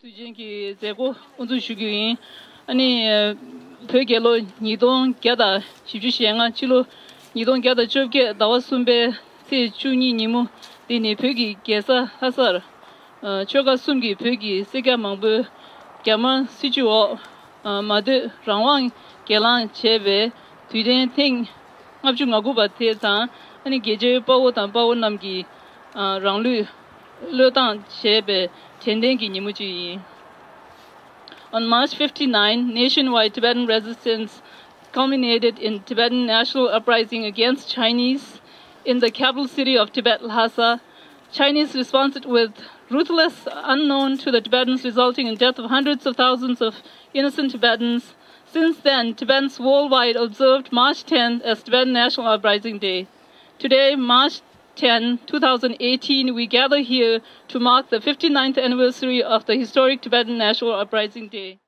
tujenki zego unzu shugyuin ani pegelo nidong gyada chiju shenga chilo nidong gyada chobge dawa sumbe se chuni nimu dini pegi gesa hasar choga sumgi pegi sega mangbu gyama sijuo madu rangwang gelang chebe tuiden ting ngapju ngaguba te zang ani geje bawo dan bawo namgi ranglu lodang chebe tendengi nimuji. On March 59, nationwide Tibetan resistance culminated in Tibetan National Uprising against Chinese in the capital city of Tibet, Lhasa. Chinese responded with ruthless, unknown to the Tibetans, resulting in death of hundreds of thousands of innocent Tibetans. Since then, Tibetans worldwide observed March 10th as Tibetan National Uprising Day. Today, March 10, 2018, we gather here to mark the 59th anniversary of the historic Tibetan National Uprising Day.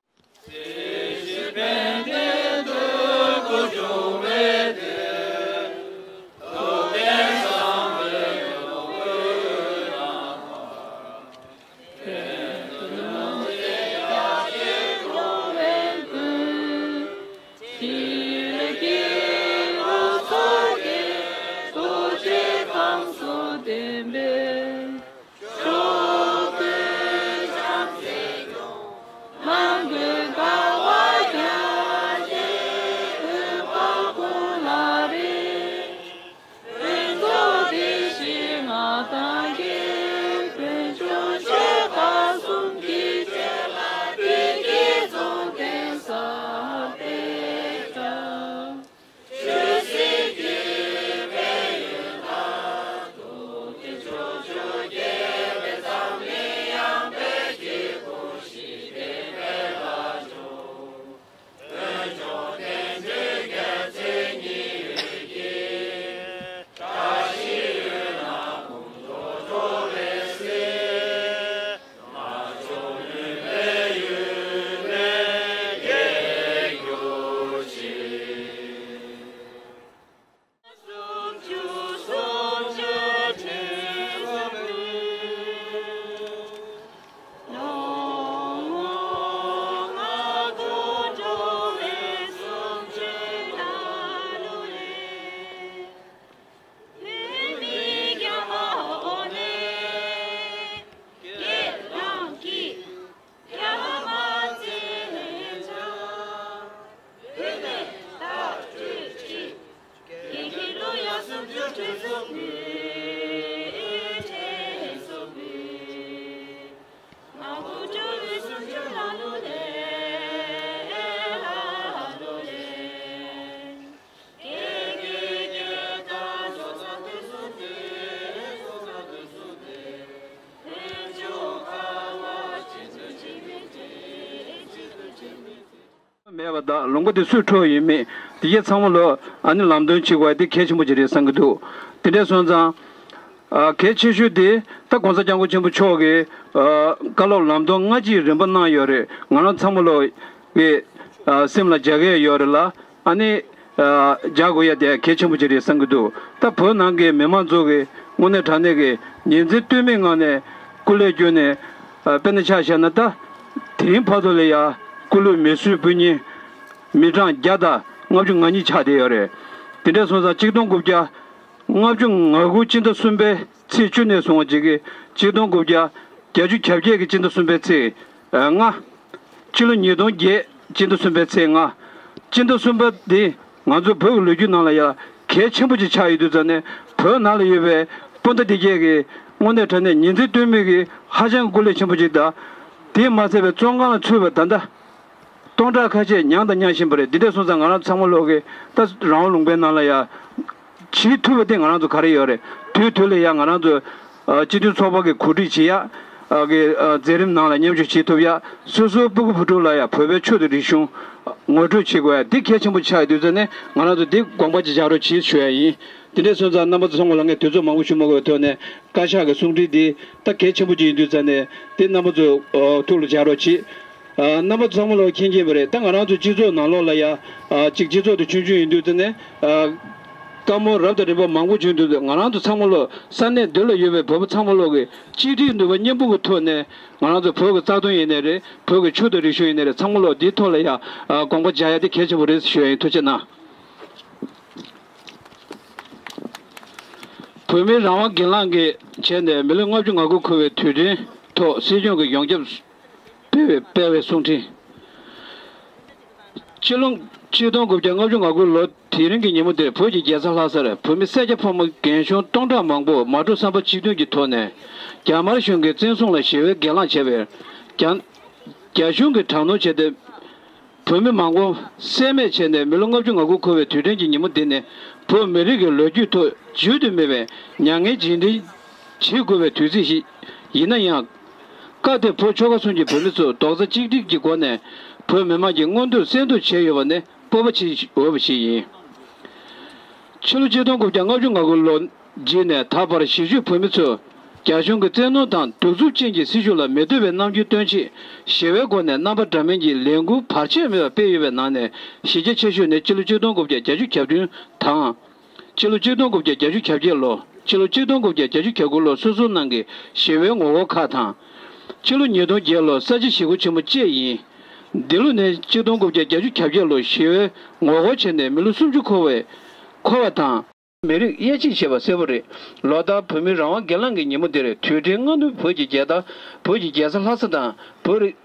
메바다 롱고데 수초이 메 디게 참으로 아니 남돈 치고야디 개치무지리 상거도 디레선자 개치슈디 딱 권사장고 전부 초게 갈로 남돈 nga지 렘번나 요레 나노 참으로 예 심라 자게 요르라 아니 자고야데 개치무지리 상거도 딱 번한게 메만족에 오늘 단에게 년제 뛰면 안에 굴레존에 베네차샤나다 드림파돌이야 굴루 메수분이 미장 자다 ngabjung ngani chade yore tinde soza chigdong gubja ngabjung ngagu chinda sunbe chi chune songa jige chigdong gubja gyaju kyabje ge chinda sunbe chi nga chilo nyedong ge chinda sunbe chi nga chinda sunbe di ngazu bog luju nala ya ke chimbuji chayidu zane pho nala yebe ponda dige ge ngone tane ninzi tweme ge hajang gule chimbuji da di masebe chongga chube danda 동자 가지 냥다 냥심벌에 디데선상 하나 참을로게 다 라운롱베 나라야 지투베 된 하나도 가려요래 뒤틀레 양 하나도 지두 소박에 구리지야 게 제림 나라 냠주 지투야 수수 부고 부돌라야 법에 추들이숑 모두 치고야 디케침부 차이도 전에 하나도 디 광바지 자로 지셔야이 디데선상 남아도 성월랑에 되죠 마우시 먹어 되네 가샤게 숭디디 딱 개침부지도 전에 디 남아도 돌로 자로 지 나무 정말로 긴게버래 땅 하나도 지조 나로라야 직지조도 준준인도네 Tamo Rabda River Mangu Jundu, Nanado Samolo, Sane Delo Yuve, Bob Samologi, Chidi Nuvanyabu Tone, Nanado Pogo Tado in it, Pogo Chudo issue in it, Samolo, Ditolea, Gongo Jaya, the Ketchup issue to Jena. Pumi Rama Gilangi, Chene, Melungaku, Tudi, to Sijong Young Jobs, Pewe Sunti. Chilung Chidong of Jangaku, Tiringi Nimude, Poji Yazalazar, Pumisaja from Gensho, Tonda Mango, Matu Samba Chidu Tone, Yamarishung gets in son like Shewe, Galan Chever, Jashung Tanoche, the Pumi Mango, Semech and the Melungaku, Tiringi Nimudine, Pum Merigo Lojuto, Judimeve, Yangi Jindi, Chigove Tuzi, Yinayang, got the Pochogasunji Poliso, Doza Chidi Gigone, Pumima Yangondo, Sendo Cheyovane, Povachi Overshi. Chilujidong of Jangajungago, Gina, Tabar Shiju Pumiso, Jashung Teno Dan, Tuzu changes Sijula, Meduve Namju Tunchi, Shevegone, Namba Damenji, Lengu, Parchim, Pay Nane, Shijichu, Chilujidong of Jaju Cabin, Tang, Chilujidong of Jaju Cabello, Chilujidong of Jaju Cagulo, Suzunangi, Sheveng or Katan, Chiluniedo Jello, Sajichimuchi Jay. Dilune Chidong of Jaju Cabello, Sheve, Watching the Melusujuko, Kovatan, Mary Yachi Sheva Severi, Loda Pumira, Galangi Nimudere, Tuding on the Puji Jada, Puji Jazz Hasada, Puri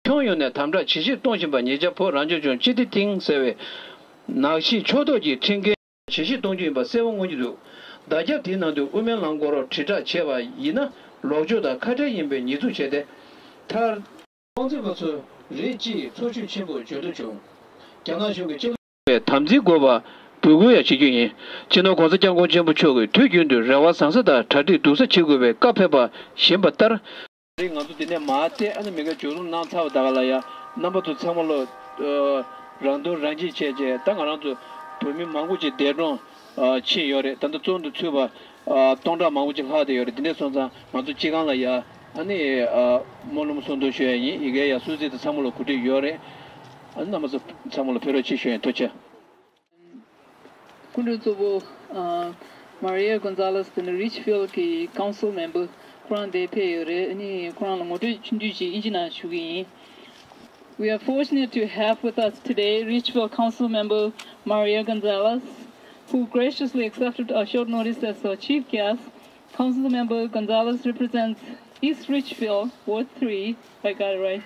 Toyone, Tamra, Chishi Tonjiba, Nijapo, Ranjo, Chitty Ting Seve. Now she Chodoji, Tinge, Chishi Tonjiba, 7 would do. Dajatina do Women Langoro, Chita Cheva, Yina, Lojo, the Kata Yimbe, Nizu Chede, Tar Rigi, Tochu Chimbo, Jodojo, Jangashu, Tamzi Gova. Buguya Chigini, Chino Consajango Jimbucho, Tugundu, Rawa Sansada, Tadi Dusa Chigube, Kapeba, Shimbatar, Ring of the Mate, and the Mega Jurun Nanta Dalaya, number to Samolo, Rando Rangi Cheje, Tangaranto, Pumi Manguchi Deron, Chi Yore, Tanton to Tuba, Tonda Manguchi Hadi, or Dinesonza, Mantu Chiganaya, Ani Monum Sondo Shue, Igea Suzi, the Samulo Kudi Yore, and numbers of Samulo Perochi and Tocha. Kundutobo Maria Gonzalez, the Richfield Council member, Kran de Pere, any Kran Modu Chinduji, Injina Shugi. We are fortunate to have with us today Richfield Council member Maria Gonzalez, who graciously accepted our short notice as our chief guest. Council member Gonzalez represents East Richfield, Ward 3, if I got it right,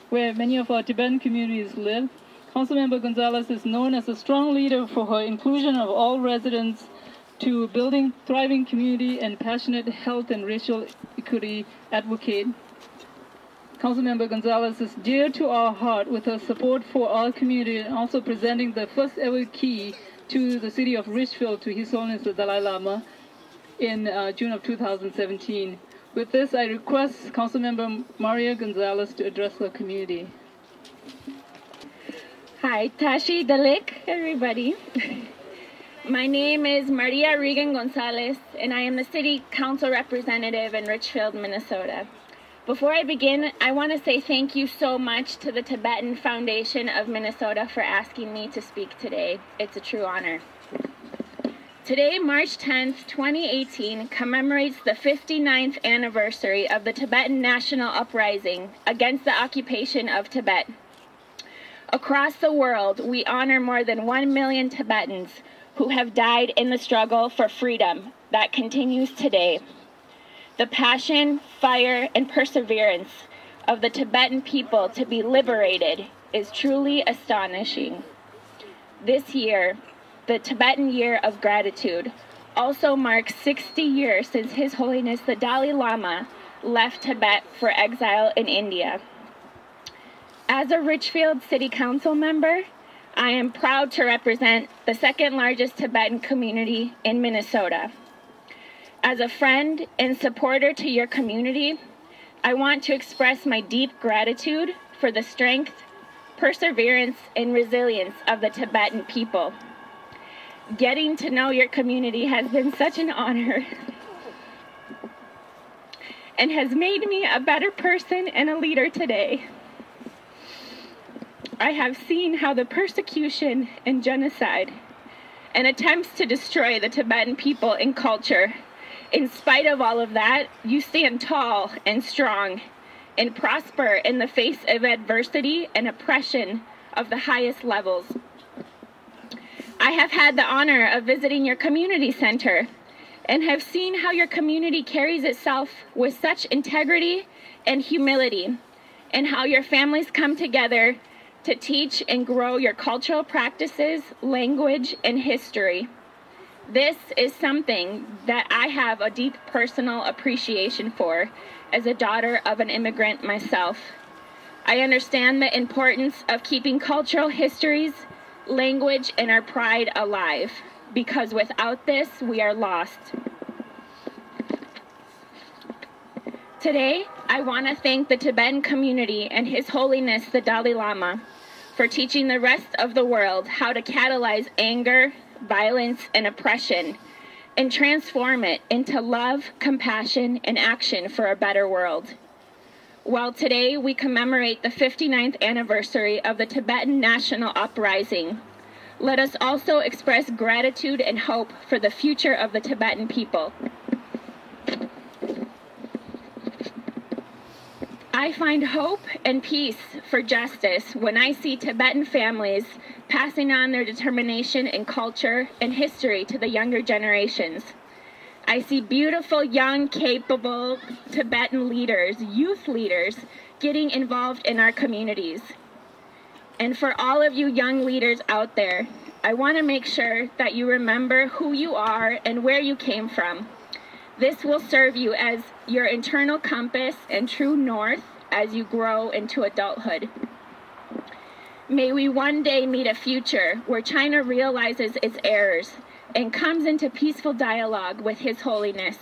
where many of our Tibetan communities live. Councilmember Gonzalez is known as a strong leader for her inclusion of all residents to building thriving community and passionate health and racial equity advocate. Councilmember Gonzalez is dear to our heart with her support for our community and also presenting the first ever key to the city of Richfield to His Holiness the Dalai Lama in June of 2017. With this, I request Councilmember Maria Gonzalez to address her community. Hi, Tashi Dalik, everybody. My name is Maria Regan Gonzalez, and I am the City Council Representative in Richfield, Minnesota. Before I begin, I want to say thank you so much to the Tibetan Foundation of Minnesota for asking me to speak today. It's a true honor. Today, March 10th, 2018, commemorates the 59th anniversary of the Tibetan National Uprising against the occupation of Tibet. Across the world, we honor more than 1 million Tibetans who have died in the struggle for freedom that continues today. The passion, fire, and perseverance of the Tibetan people to be liberated is truly astonishing. This year, the Tibetan Year of Gratitude, also marks 60 years since His Holiness the Dalai Lama left Tibet for exile in India. As a Richfield City Council member, I am proud to represent the second largest Tibetan community in Minnesota. As a friend and supporter to your community, I want to express my deep gratitude for the strength, perseverance, and resilience of the Tibetan people. Getting to know your community has been such an honor and has made me a better person and a leader today. I have seen how the persecution and genocide and attempts to destroy the Tibetan people and culture. In spite of all of that, you stand tall and strong and prosper in the face of adversity and oppression of the highest levels. I have had the honor of visiting your community center and have seen how your community carries itself with such integrity and humility, and how your families come together to teach and grow your cultural practices, language, and history. This is something that I have a deep personal appreciation for as a daughter of an immigrant myself. I understand the importance of keeping cultural histories, language, and our pride alive, because without this, we are lost. Today, I want to thank the Tibetan community and His Holiness the Dalai Lama for teaching the rest of the world how to catalyze anger, violence, and oppression, and transform it into love, compassion, and action for a better world. While today we commemorate the 59th anniversary of the Tibetan National Uprising, let us also express gratitude and hope for the future of the Tibetan people. I find hope and peace for justice when I see Tibetan families passing on their determination in culture and history to the younger generations. I see beautiful, young, capable Tibetan leaders, youth leaders, getting involved in our communities. And for all of you young leaders out there, I want to make sure that you remember who you are and where you came from. This will serve you as your internal compass and true north as you grow into adulthood. May we one day meet a future where China realizes its errors and comes into peaceful dialogue with His Holiness.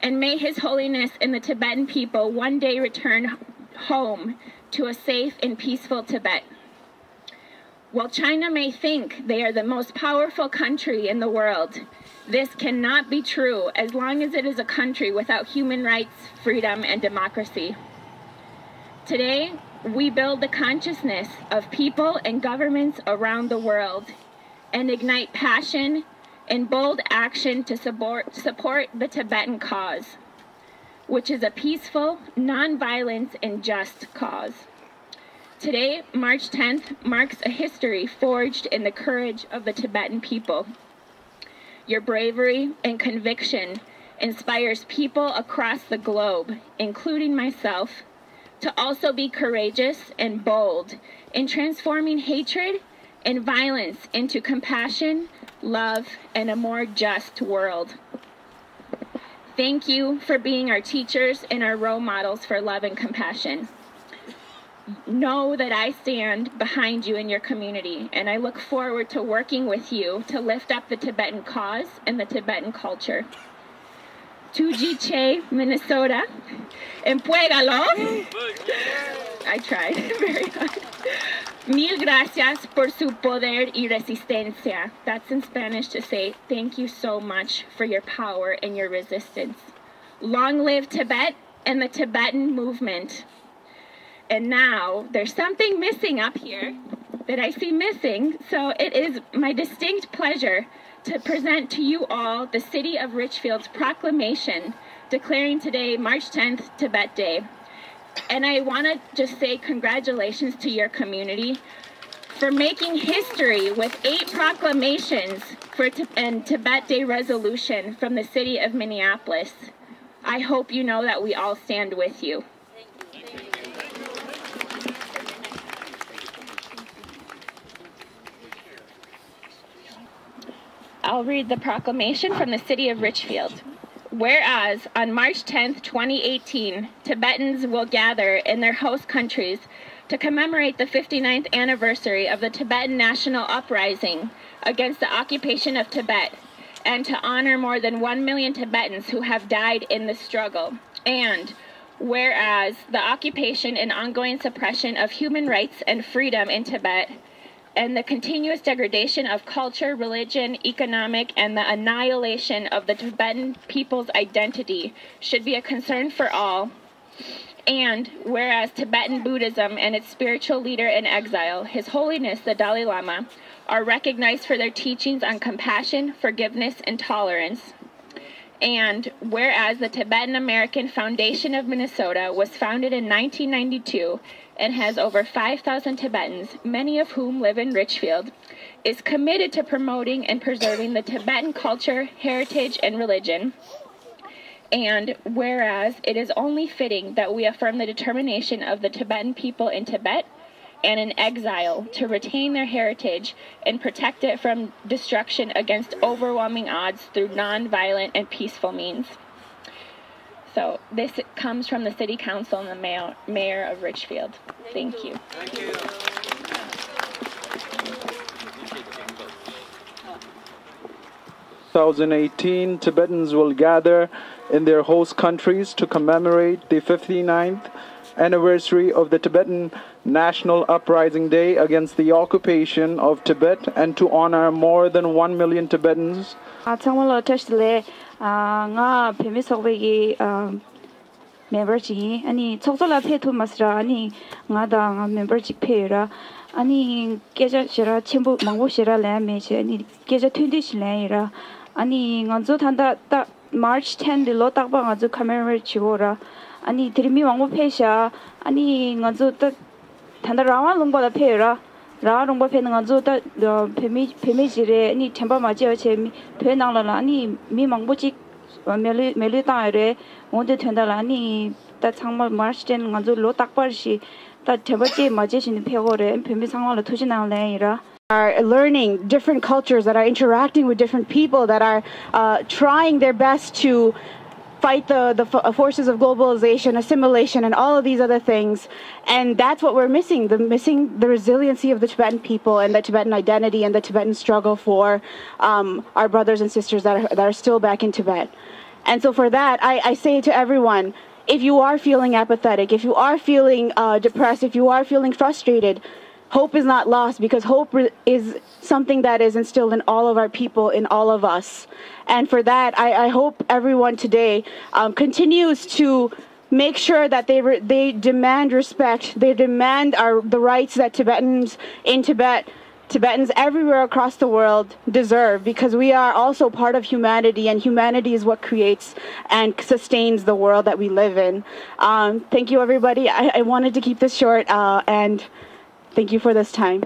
And may His Holiness and the Tibetan people one day return home to a safe and peaceful Tibet. While China may think they are the most powerful country in the world, this cannot be true as long as it is a country without human rights, freedom, and democracy. Today, we build the consciousness of people and governments around the world and ignite passion and bold action to support the Tibetan cause, which is a peaceful, non-violent, and just cause. Today, March 10th, marks a history forged in the courage of the Tibetan people. Your bravery and conviction inspires people across the globe, including myself, to also be courageous and bold in transforming hatred and violence into compassion, love, and a more just world. Thank you for being our teachers and our role models for love and compassion. Know that I stand behind you in your community, and I look forward to working with you to lift up the Tibetan cause and the Tibetan culture. Tuji Che, Minnesota. Empuégalo. I tried very hard. Mil gracias por su poder y resistencia. That's in Spanish to say, thank you so much for your power and your resistance. Long live Tibet and the Tibetan movement. And now, there's something missing up here that I see missing, so it is my distinct pleasure to present to you all the City of Richfield's proclamation declaring today, March 10th, Tibet Day. And I want to just say congratulations to your community for making history with 8 proclamations and Tibet Day resolution from the city of Minneapolis. I hope you know that we all stand with you. I'll read the proclamation from the City of Richfield. Whereas, on March 10th, 2018, Tibetans will gather in their host countries to commemorate the 59th anniversary of the Tibetan National Uprising against the occupation of Tibet, and to honor more than 1 million Tibetans who have died in the struggle. And whereas, the occupation and ongoing suppression of human rights and freedom in Tibet and the continuous degradation of culture, religion, economic, and the annihilation of the Tibetan people's identity should be a concern for all. And whereas Tibetan Buddhism and its spiritual leader in exile, His Holiness the Dalai Lama, are recognized for their teachings on compassion, forgiveness, and tolerance. And whereas the Tibetan American Foundation of Minnesota was founded in 1992 and has over 5,000 Tibetans, many of whom live in Richfield, is committed to promoting and preserving the Tibetan culture, heritage, and religion. And whereas it is only fitting that we affirm the determination of the Tibetan people in Tibet and in exile to retain their heritage and protect it from destruction against overwhelming odds through non-violent and peaceful means. So this comes from the City Council and the Mayor of Richfield. Thank you. Thank you. 2018, Tibetans will gather in their host countries to commemorate the 59th anniversary of the Tibetan National Uprising Day against the occupation of Tibet and to honor more than 1 million Tibetans. memberji ani choksola phetu masra ani ngada memberji phera ani keja shira chimbu mangbo shira la me che ani keja thundi shila ani ngzo thanda ta March 10 de lo takba ngzo commemorate chiora ani drimi mangbo phesha ani ngzo ta thanda rawa longba la phera ra longba phe ngzo ta phemi jire ani themba ma je che mi phe nang la ani mi mangbo chi meli ta re onde thenda la ni ta changma March 10 ngzo lo takpa shi ta thebati ma je shin phe gore phemi sangwa la thuji nang la ira are learning different cultures, that are interacting with different people, that are trying their best to fight the forces of globalization, assimilation, and all of these other things. And that's what we're missing, the resiliency of the Tibetan people and the Tibetan identity and the Tibetan struggle for our brothers and sisters that are still back in Tibet. And so for that, I say to everyone, if you are feeling apathetic, if you are feeling depressed, if you are feeling frustrated, hope is not lost, because hope is something that is instilled in all of our people, in all of us. And for that, I hope everyone today continues to make sure that they demand respect, they demand the rights that Tibetans in Tibet, Tibetans everywhere across the world deserve, because we are also part of humanity, and humanity is what creates and sustains the world that we live in. Thank you, everybody. I wanted to keep this short, and thank you for this time.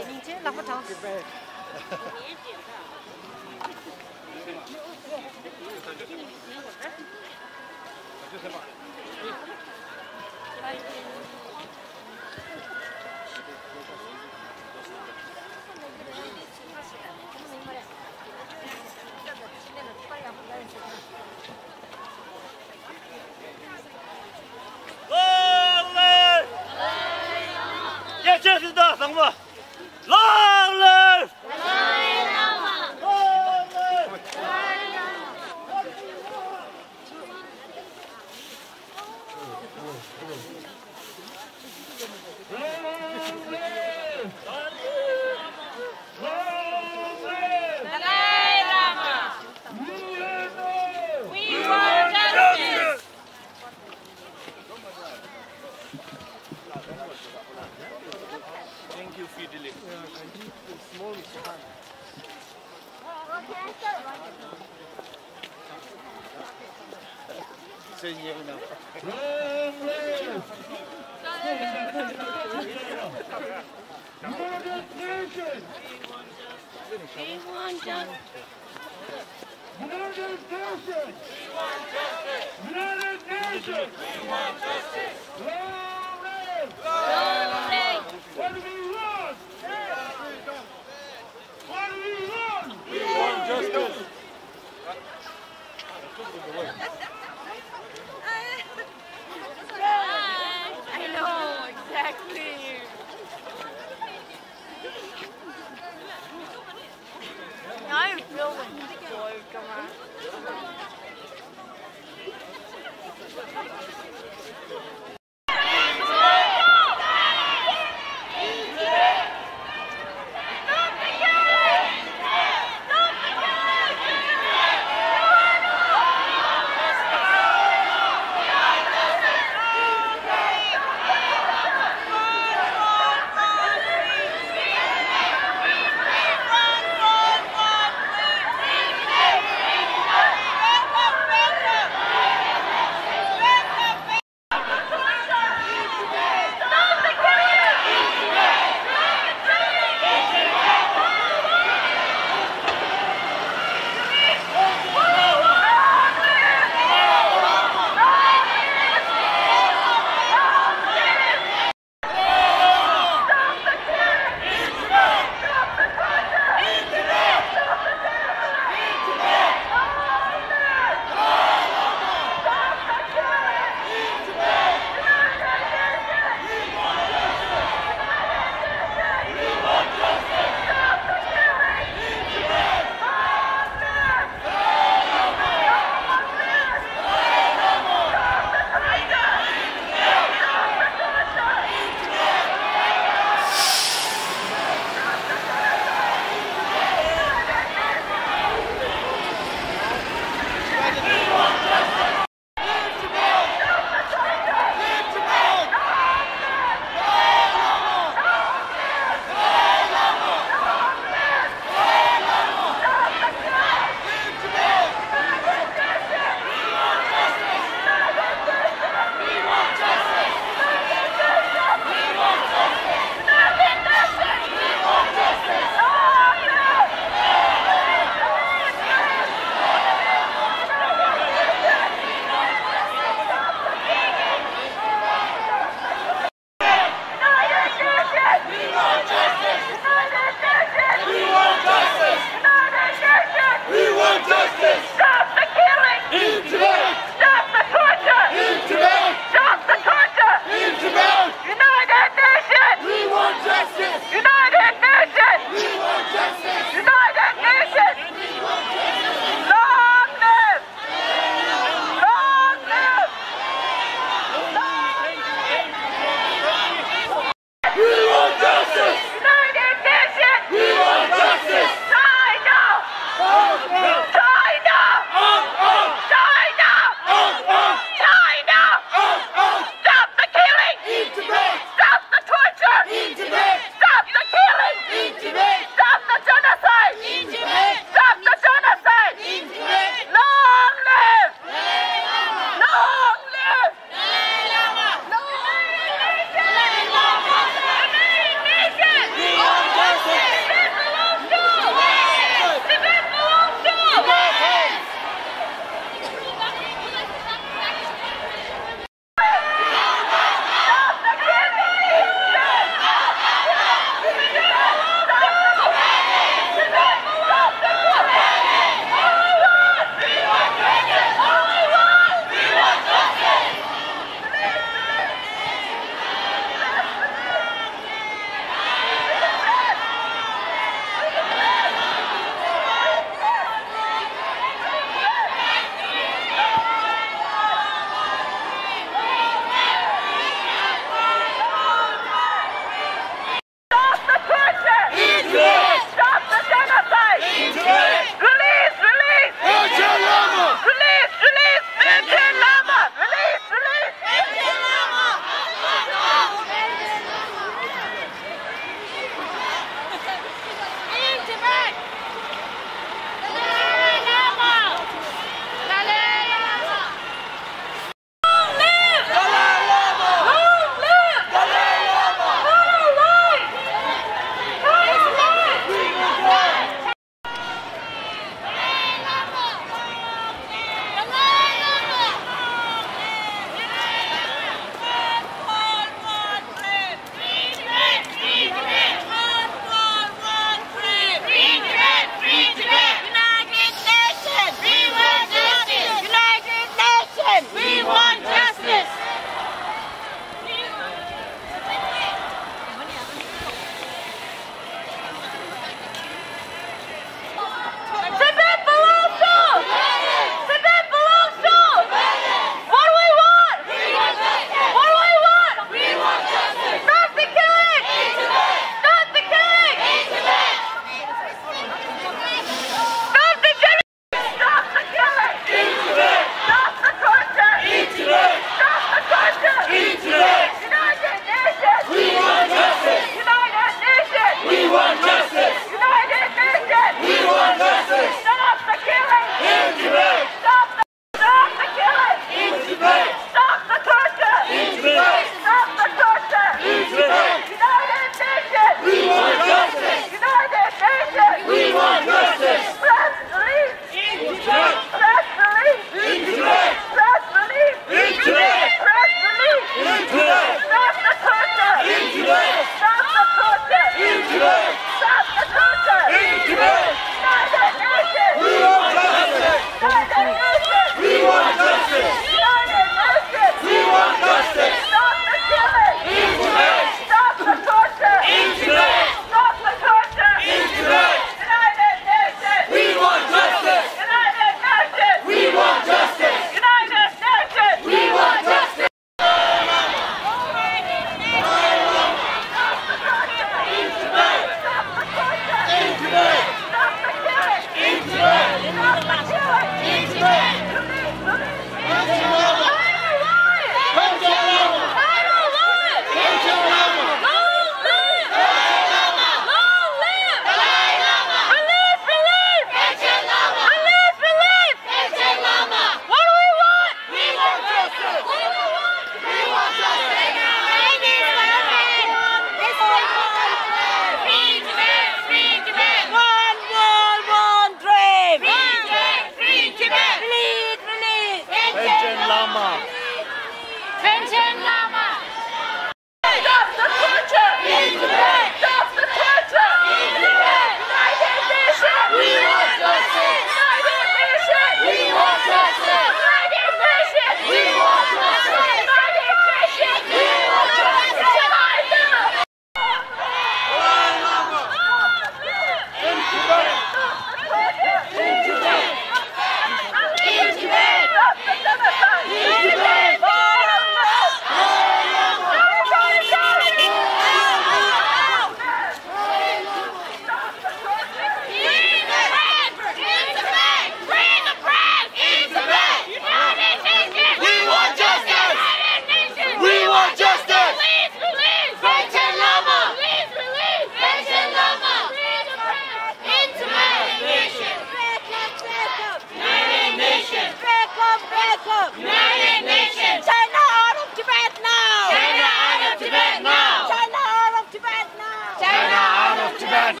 up! United Nations! China out of Tibet now! China out of Tibet now! China out of Tibet now! China out of Tibet!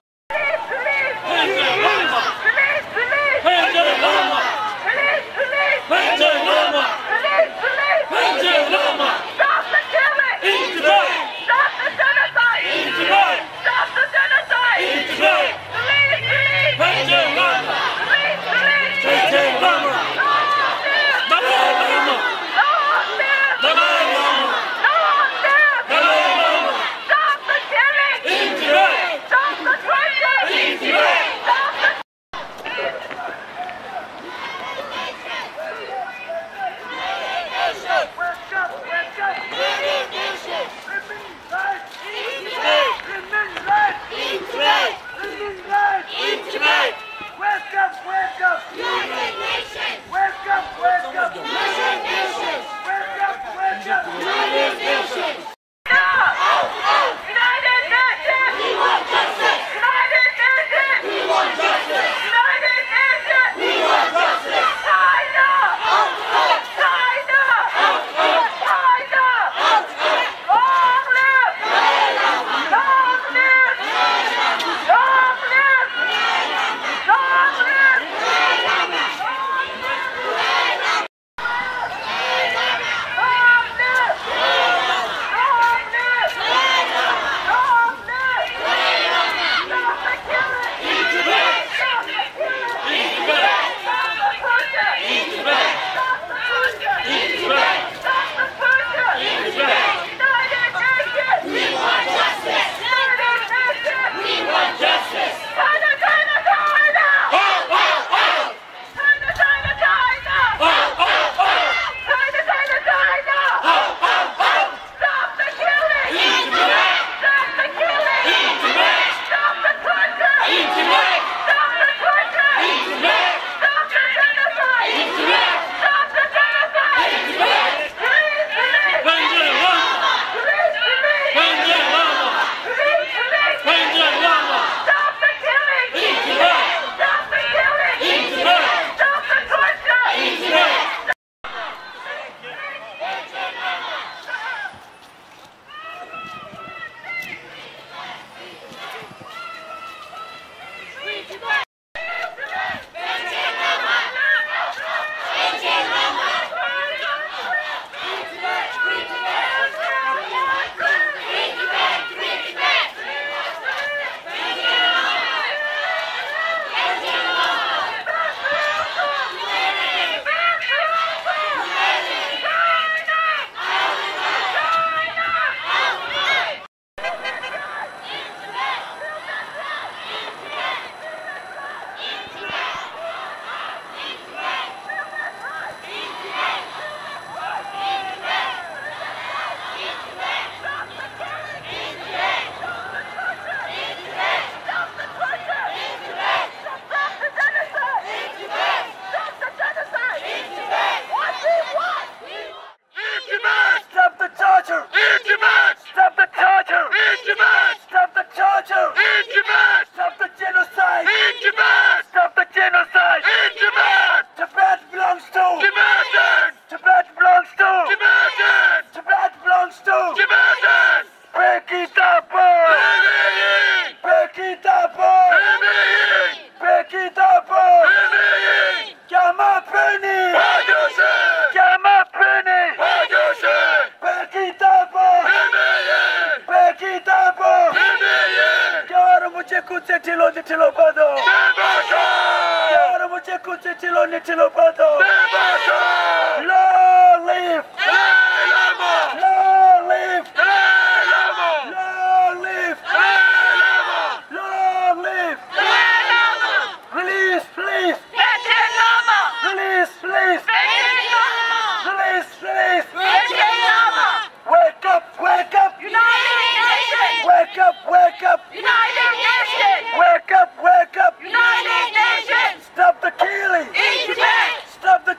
Stop the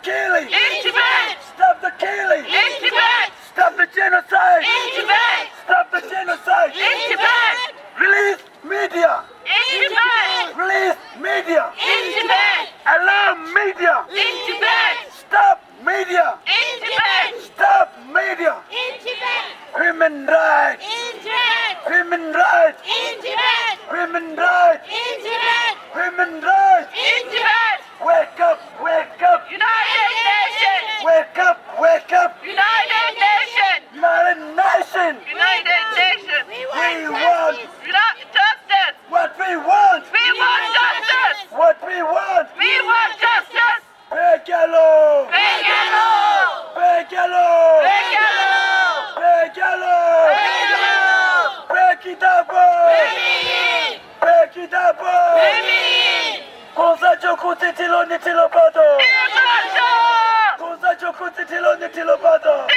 killing! In Tibet! Stop the genocide! In Tibet! Stop the genocide! In Tibet! Release! Release! Release! Release! media. In Tibet. Stop media. In Tibet. Human rights. In Tibet. Human rights. In Tibet. Human rights. In Tibet. Human rights. In Tibet. Wake up, wake up. United Nations. Wake up, wake up. United Nations. United Nations. United Nations. We want justice. What we want. We want justice. What we want. We want justice. Pégalo. Pégalo. Pégalo. Pégalo. Pégalo. Pégalo. Pégidabo. Pégidabo. Konza jokuti tilo nitilo bado. Konza jokuti tilo nitilo bado.